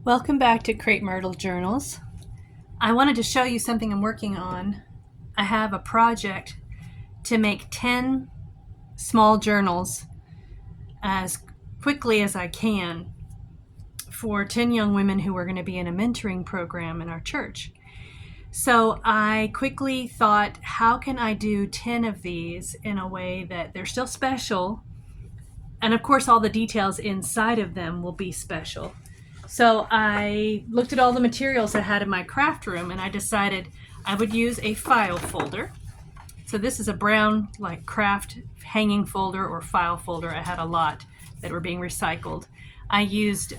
Welcome back to Crepe Myrtle Journals. I wanted to show you something I'm working on. I have a project to make 10 small journals as quickly as I can for 10 young women who are going to be in a mentoring program in our church. So I quickly thought, how can I do 10 of these in a way that they're still special? And of course, all the details inside of them will be special. So I looked at all the materials I had in my craft room and I decided I would use a file folder. So this is a brown like craft hanging folder or file folder. I had a lot that were being recycled. I used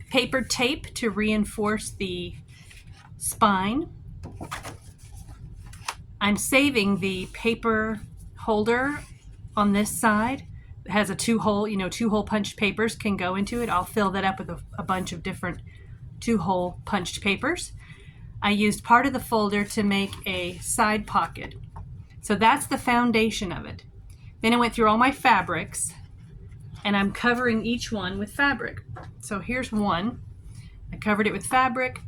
paper tape to reinforce the spine. I'm saving the paper holder on this side. It has a two-hole punched papers can go into it. I'll fill that up with a bunch of different two-hole punched papers. I used part of the folder to make a side pocket. So that's the foundation of it. Then I went through all my fabrics and I'm covering each one with fabric. So here's one. I covered it with fabric.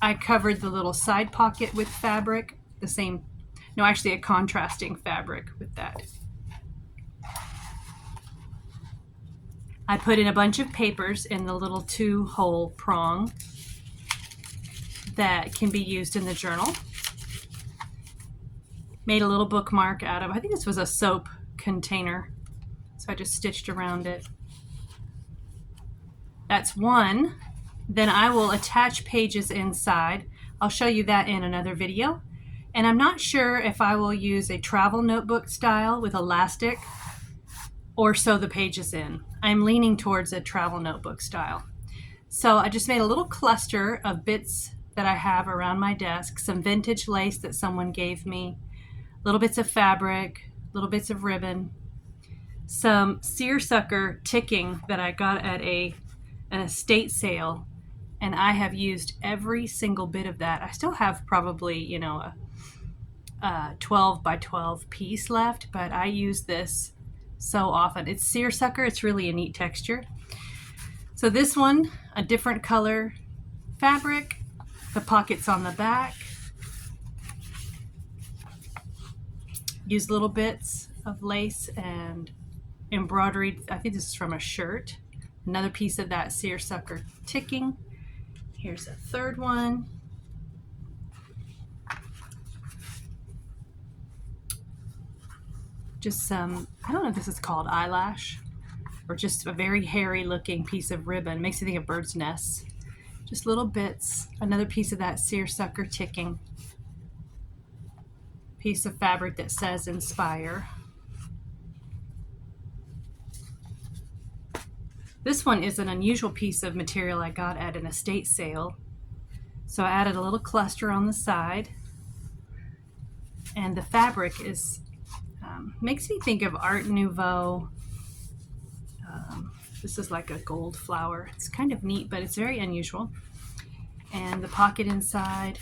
I covered the little side pocket with fabric, a contrasting fabric with that. I put in a bunch of papers in the little two-hole prong that can be used in the journal. Made a little bookmark out of, I think this was a soap container. So I just stitched around it. That's one. Then I will attach pages inside. I'll show you that in another video. And I'm not sure if I will use a travel notebook style with elastic or sew the pages in. I'm leaning towards a travel notebook style. So I just made a little cluster of bits that I have around my desk, some vintage lace that someone gave me, little bits of fabric, little bits of ribbon, some seersucker ticking that I got at an estate sale, and I have used every single bit of that. I still have probably, a 12 by 12 piece left, but I use this so often. It's seersucker. It's really a neat texture. So this one, a different color fabric, the pockets on the back. Use little bits of lace and embroidery. I think this is from a shirt. Another piece of that seersucker ticking. Here's a third one. Just some, I don't know if this is called eyelash or just a very hairy looking piece of ribbon. It makes you think of birds' nests. Just little bits. Another piece of that seersucker ticking. Piece of fabric that says Inspire. This one is an unusual piece of material I got at an estate sale. So I added a little cluster on the side. And the fabric is makes me think of Art Nouveau. This is like a gold flower. It's kind of neat, but it's very unusual. And the pocket inside.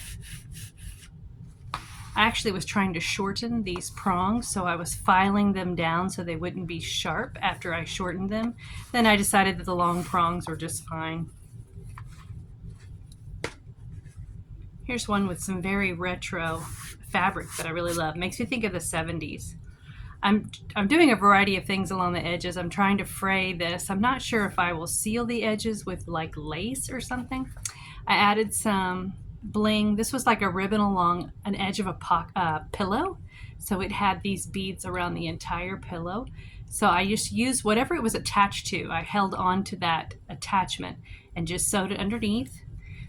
I actually was trying to shorten these prongs, so I was filing them down so they wouldn't be sharp after I shortened them. Then I decided that the long prongs were just fine. Here's one with some very retro fabric that I really love. Makes me think of the 70s. I'm doing a variety of things along the edges. I'm trying to fray this. I'm not sure if I will seal the edges with like lace or something. I added some bling. This was like a ribbon along an edge of a pillow. So it had these beads around the entire pillow. So I just used whatever it was attached to. I held on to that attachment and just sewed it underneath.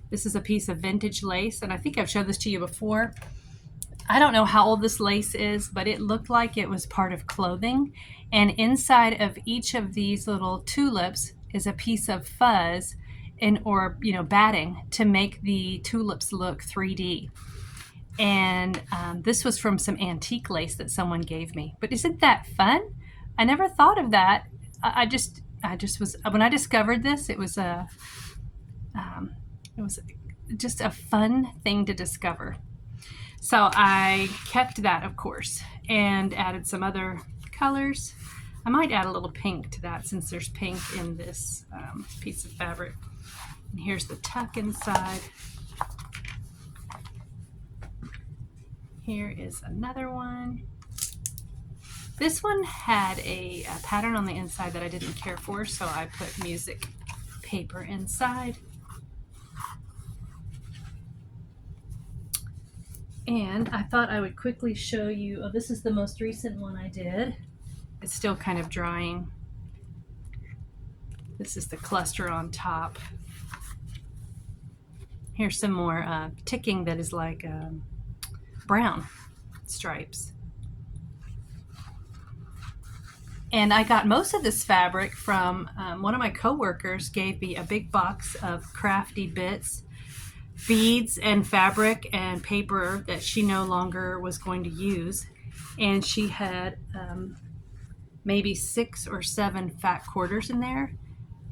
This is a piece of vintage lace, and I think I've showed this to you before. I don't know how old this lace is, but it looked like it was part of clothing. And inside of each of these little tulips is a piece of fuzz or batting to make the tulips look 3D. And this was from some antique lace that someone gave me. But isn't that fun? I never thought of that. I just was, when I discovered this, it was just a fun thing to discover. So I kept that, of course, and added some other colors. I might add a little pink to that since there's pink in this piece of fabric. And here's the tuck inside. Here is another one. This one had a pattern on the inside that I didn't care for, so I put music paper inside. And I thought I would quickly show you, oh, this is the most recent one I did. It's still kind of drying. This is the cluster on top. Here's some more ticking that is like brown stripes. And I got most of this fabric from one of my coworkers gave me a big box of Crafty Bits, beads and fabric and paper that she no longer was going to use. And she had maybe 6 or 7 fat quarters in there.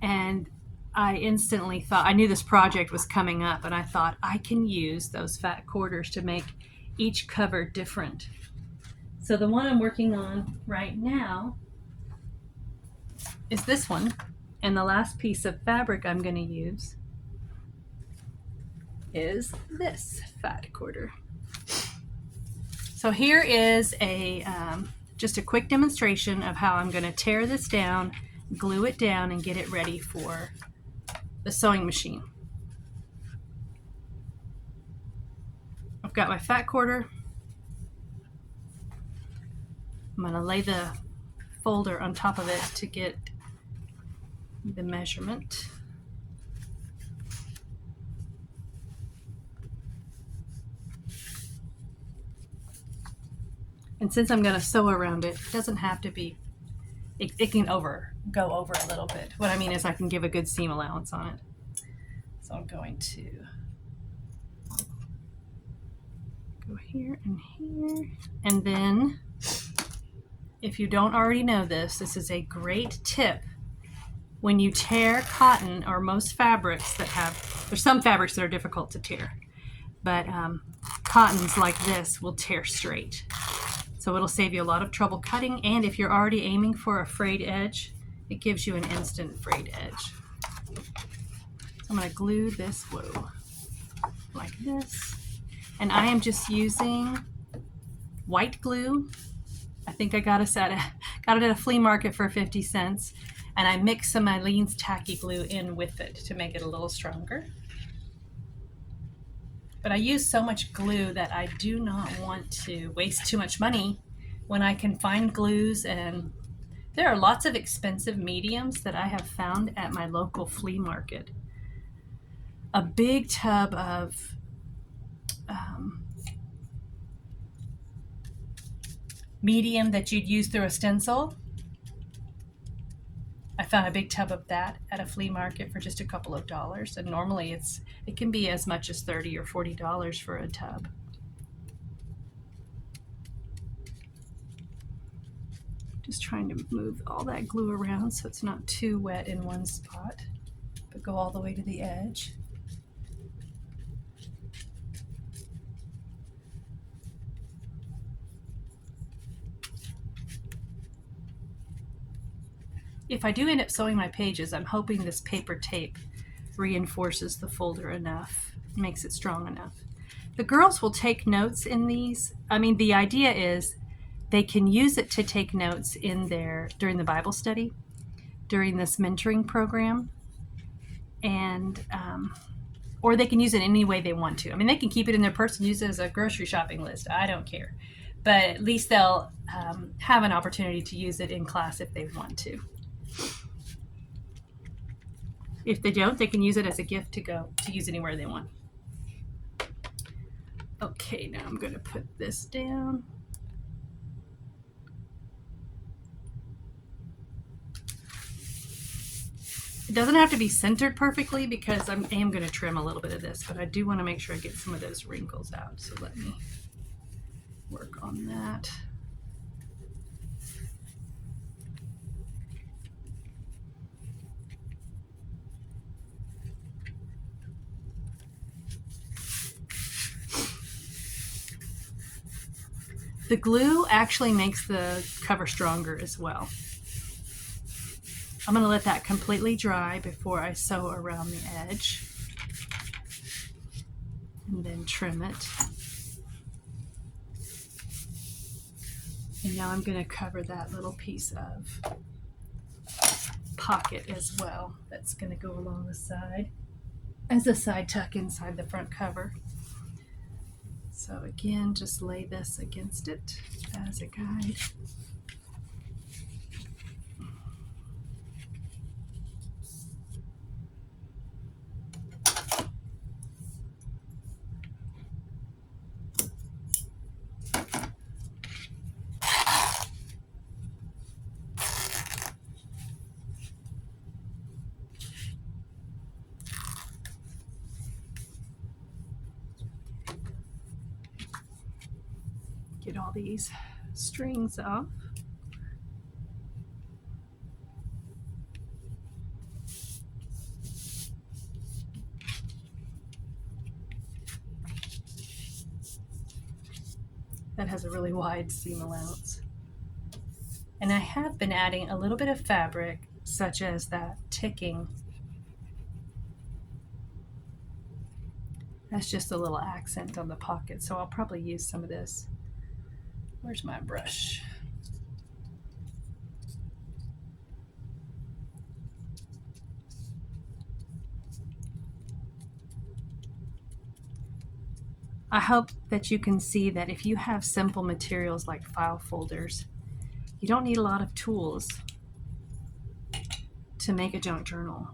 And I instantly thought, I knew this project was coming up, and I thought I can use those fat quarters to make each cover different. So the one I'm working on right now is this one, and the last piece of fabric I'm going to use is this fat quarter. So here is a just a quick demonstration of how I'm going to tear this down, glue it down, and get it ready for the sewing machine. I've got my fat quarter. I'm going to lay the folder on top of it to get the measurement. And since I'm going to sew around it, it doesn't have to be, it can go over a little bit. What I mean is I can give a good seam allowance on it. So I'm going to go here and here. And then, if you don't already know this, this is a great tip. When you tear cotton, or most fabrics that have, there's some fabrics that are difficult to tear, but cottons like this will tear straight. So it'll save you a lot of trouble cutting, and if you're already aiming for a frayed edge, it gives you an instant frayed edge. So I'm going to glue this like this, and I am just using white glue. I think I got it at a flea market for 50 cents, and I mixed some Aleene's tacky glue in with it to make it a little stronger. But I use so much glue that I do not want to waste too much money when I can find glues, and there are lots of expensive mediums that I have found at my local flea market. A big tub of medium that you'd use through a stencil. I found a big tub of that at a flea market for just a couple of dollars, and normally it can be as much as $30 or $40 for a tub. Just trying to move all that glue around so it's not too wet in one spot, but go all the way to the edge. If I do end up sewing my pages, I'm hoping this paper tape reinforces the folder enough, makes it strong enough. The girls will take notes in these. I mean, the idea is they can use it to take notes during the Bible study, during this mentoring program, and or they can use it any way they want to. I mean, they can keep it in their purse and use it as a grocery shopping list. I don't care. But at least they'll have an opportunity to use it in class if they want to. If they don't, they can use it as a gift to use anywhere they want. Okay, now I'm going to put this down. It doesn't have to be centered perfectly because I am going to trim a little bit of this, but I do want to make sure I get some of those wrinkles out. So let me work on that. The glue actually makes the cover stronger as well. I'm going to let that completely dry before I sew around the edge. and then trim it. And now I'm going to cover that little piece of pocket as well. That's going to go along the side as a side tuck inside the front cover. So again, just lay this against it as a guide. Get all these strings off. That has a really wide seam allowance. And I have been adding a little bit of fabric, such as that ticking. That's just a little accent on the pocket, so I'll probably use some of this. Where's my brush? I hope that you can see that if you have simple materials like file folders, you don't need a lot of tools to make a junk journal.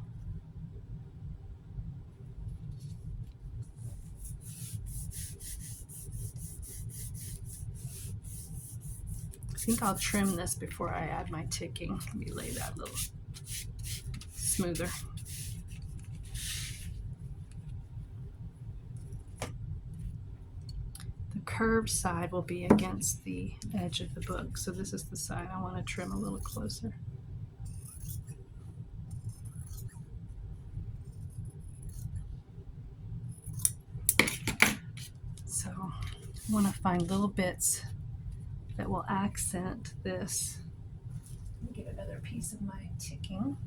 I think I'll trim this before I add my ticking. Let me lay that a little smoother. The curved side will be against the edge of the book, so this is the side I want to trim a little closer. So I want to find little bits that will accent this. Let me get another piece of my ticking.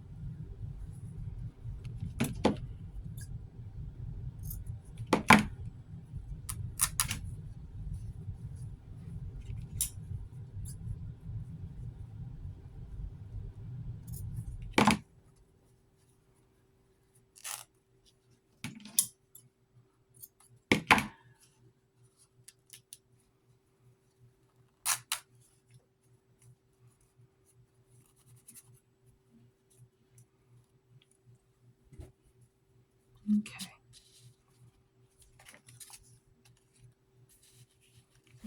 Okay.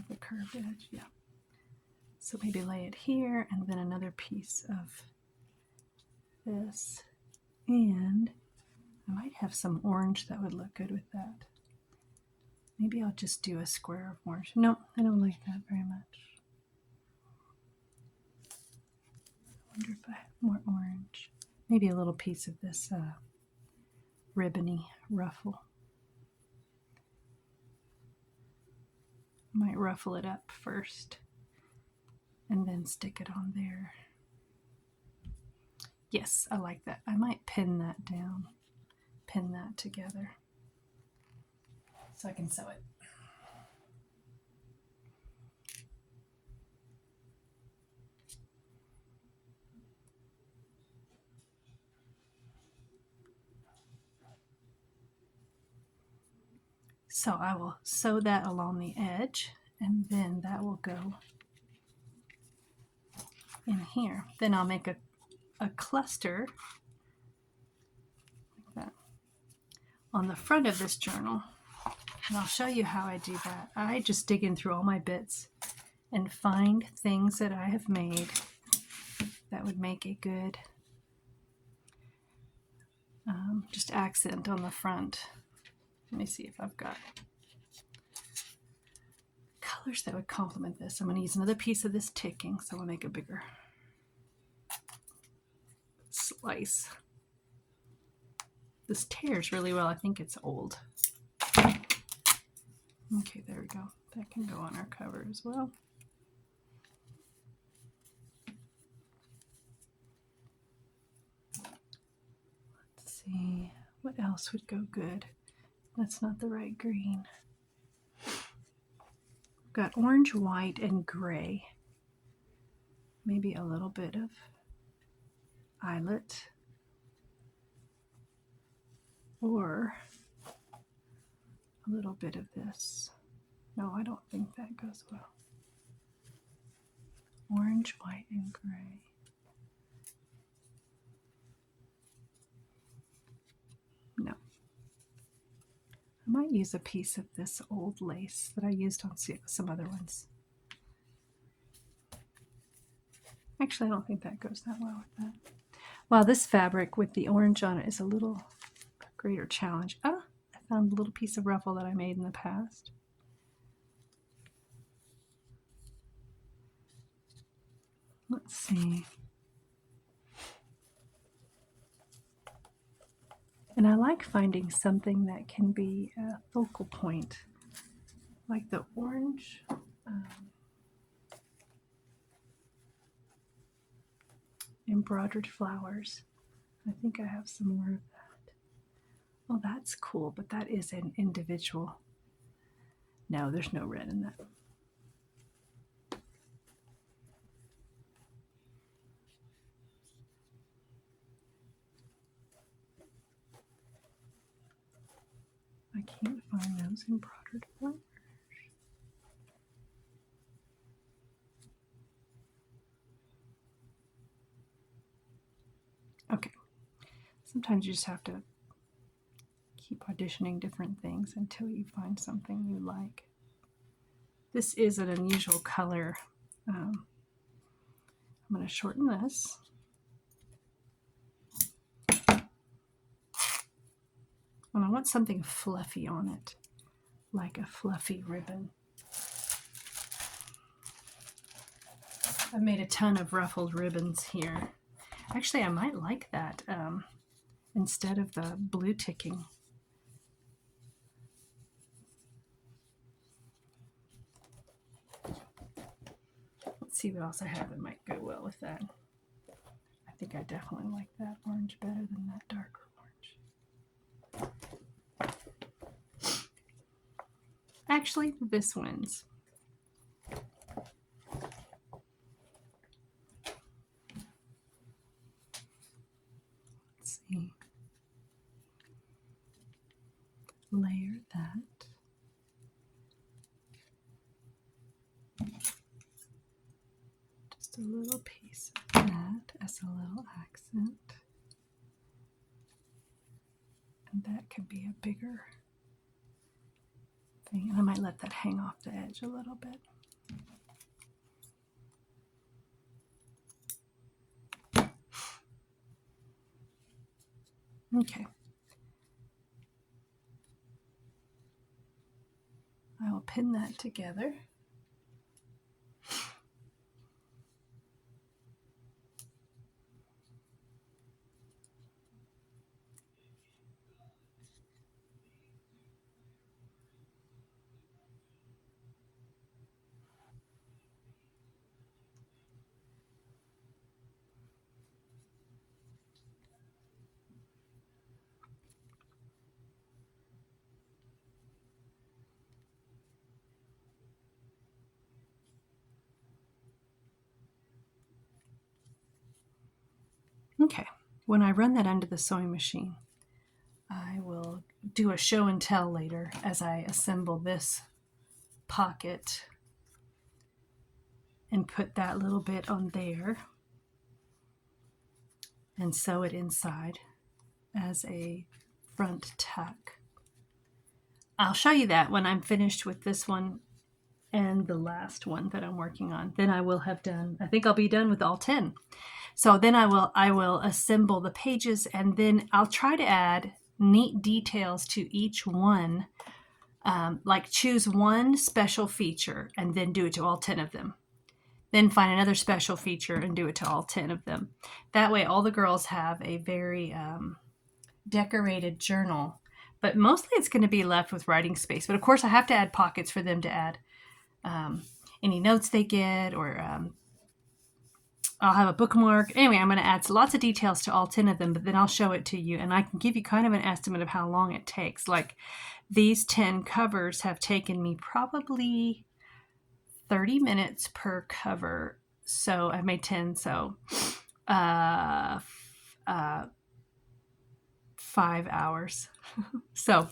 The curved edge, yeah. So maybe lay it here and then another piece of this. And I might have some orange that would look good with that. Maybe I'll just do a square of orange. No, I don't like that very much. I wonder if I have more orange. Maybe a little piece of this ribbony ruffle. Might ruffle it up first and then stick it on there. Yes, I like that. I might pin that down, pin that together so I can sew it. So I will sew that along the edge, and then that will go in here. Then I'll make a cluster like that on the front of this journal. And I'll show you how I do that. I just dig in through all my bits and find things that I have made that would make a good just accent on the front. Let me see if I've got colors that would complement this. I'm going to use another piece of this ticking, so I'll make a bigger slice. This tears really well. I think it's old. Okay, there we go. That can go on our cover as well. Let's see, what else would go good? That's not the right green. Got orange, white, and gray. Maybe a little bit of eyelet. Or a little bit of this. No, I don't think that goes well. Orange, white, and gray. No. I might use a piece of this old lace that I used on some other ones. Actually, I don't think that goes that well with that. Wow, this fabric with the orange on it is a little greater challenge. Ah, I found a little piece of ruffle that I made in the past. Let's see. And I like finding something that can be a focal point, like the orange. Embroidered flowers. I think I have some more of that. Oh, that's cool, but that is an individual. No, there's no red in that. I can't find those embroidered flowers. Okay. Sometimes you just have to keep auditioning different things until you find something you like. This is an unusual color. I'm going to shorten this. And I want something fluffy on it, like a fluffy ribbon. I've made a ton of ruffled ribbons here. Actually, I might like that instead of the blue ticking. Let's see what else I have that might go well with that. I think I definitely like that orange better than that darker orange. Actually, this wins. Let's see. Layer that. Just a little piece of that as a little accent. And that can be a bigger thing. And I might let that hang off the edge a little bit. Okay. I will pin that together. Okay, when I run that under the sewing machine, I will do a show and tell later as I assemble this pocket and put that little bit on there and sew it inside as a front tuck. I'll show you that when I'm finished with this one and the last one that I'm working on. Then I will have done, I think I'll be done with all 10. So then I will assemble the pages, and then I'll try to add neat details to each one, like choose one special feature and then do it to all 10 of them. Then find another special feature and do it to all 10 of them. That way all the girls have a very decorated journal, but mostly it's going to be left with writing space. But of course I have to add pockets for them to add any notes they get, or I'll have a bookmark. Anyway, I'm going to add lots of details to all 10 of them, but then I'll show it to you, and I can give you kind of an estimate of how long it takes. Like these 10 covers have taken me probably 30 minutes per cover. So I've made 10, so 5 hours. So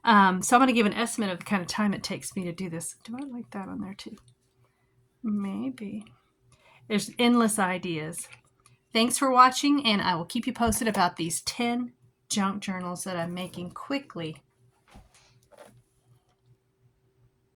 I'm going to give an estimate of the kind of time it takes me to do this. Do I like that on there too? Maybe. There's endless ideas. Thanks for watching, and I will keep you posted about these 10 junk journals that I'm making quickly.